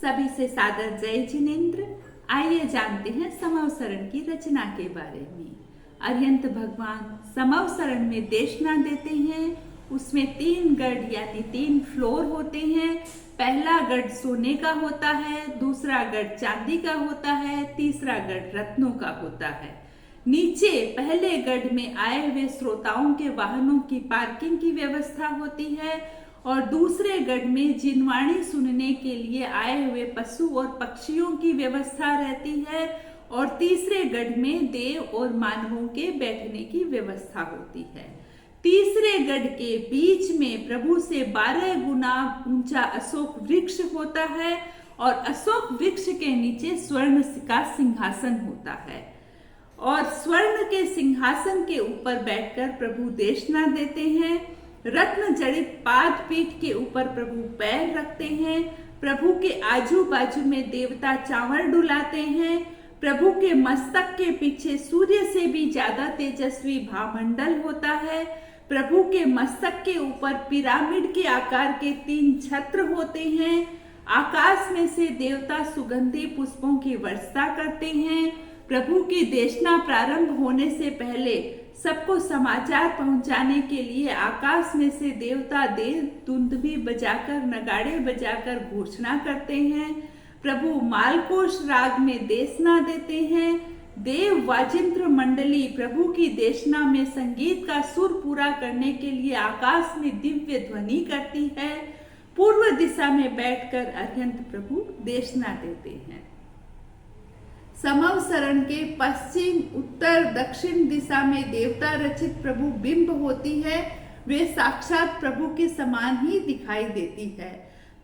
सभी से सादर जय जिनेन्द्र। आइए जानते हैं समवसरण की रचना के बारे में। अरिहंत भगवान समवसरण में देशना देते हैं। उसमें 3 गढ़ यानी 3 फ्लोर होते हैं। पहला गढ़ सोने का होता है, दूसरा गढ़ चांदी का होता है, तीसरा गढ़ रत्नों का होता है। नीचे पहले गढ़ में आए हुए श्रोताओं के वाहनों की पार्किंग की व्यवस्था होती है और दूसरे गढ़ में जिनवाणी सुनने के लिए आए हुए पशु और पक्षियों की व्यवस्था रहती है और तीसरे गढ़ में देव और मानवों के बैठने की व्यवस्था होती है। तीसरे गढ़ के बीच में प्रभु से 12 गुना ऊंचा अशोक वृक्ष होता है और अशोक वृक्ष के नीचे स्वर्ण का सिंहासन होता है और स्वर्ण के सिंहासन के ऊपर बैठकर प्रभु देशना देते हैं। रत्न जड़ित पाद पीठ के ऊपर प्रभु पैर रखते हैं। प्रभु के आजू बाजू में देवता चावल डुलाते हैं। प्रभु के मस्तक के पीछे सूर्य से भी ज्यादा तेजस्वी भामंडल होता है। प्रभु के मस्तक के ऊपर पिरामिड के आकार के 3 छत्र होते हैं। आकाश में से देवता सुगंधी पुष्पों की वर्षा करते हैं। प्रभु की देशना प्रारंभ होने से पहले सबको समाचार पहुंचाने के लिए आकाश में से देवता देव दुंदुभी बजाकर नगाड़े बजाकर घोषणा करते हैं। प्रभु मालकोश राग में देशना देते हैं। देव वाजिंत्र मंडली प्रभु की देशना में संगीत का सुर पूरा करने के लिए आकाश में दिव्य ध्वनि करती है। पूर्व दिशा में बैठकर अरिहंत प्रभु देशना देते हैं। समवसरण के पश्चिम उत्तर दक्षिण दिशा में देवता रचित प्रभु बिंब होती है। वे साक्षात प्रभु के समान ही दिखाई देती है।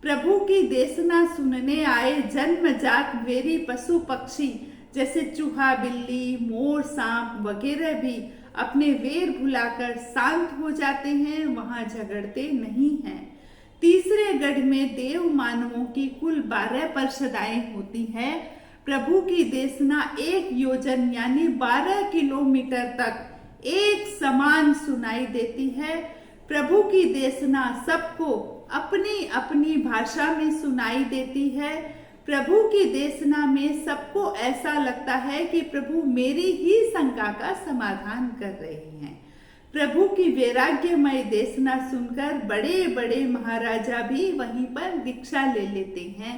प्रभु की देशना सुनने आए जन्मजात वेरी पशु पक्षी जैसे चूहा बिल्ली मोर सांप वगैरह भी अपने वेर भुलाकर शांत हो जाते हैं, वहां झगड़ते नहीं हैं। तीसरे गढ़ में देव मानवों की कुल 12 परिषदाएं होती हैं। प्रभु की देशना 1 योजन यानी 12 किलोमीटर तक एक समान सुनाई देती है। प्रभु की देशना सबको अपनी अपनी भाषा में सुनाई देती है। प्रभु की देशना में सबको ऐसा लगता है कि प्रभु मेरी ही शंका का समाधान कर रहे हैं। प्रभु की वैराग्यमय देशना सुनकर बड़े बड़े महाराजा भी वहीं पर दीक्षा ले लेते हैं,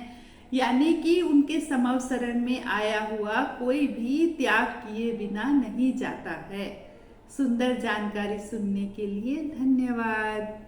यानी कि उनके समवसरण में आया हुआ कोई भी त्याग किए बिना नहीं जाता है। सुंदर जानकारी सुनने के लिए धन्यवाद।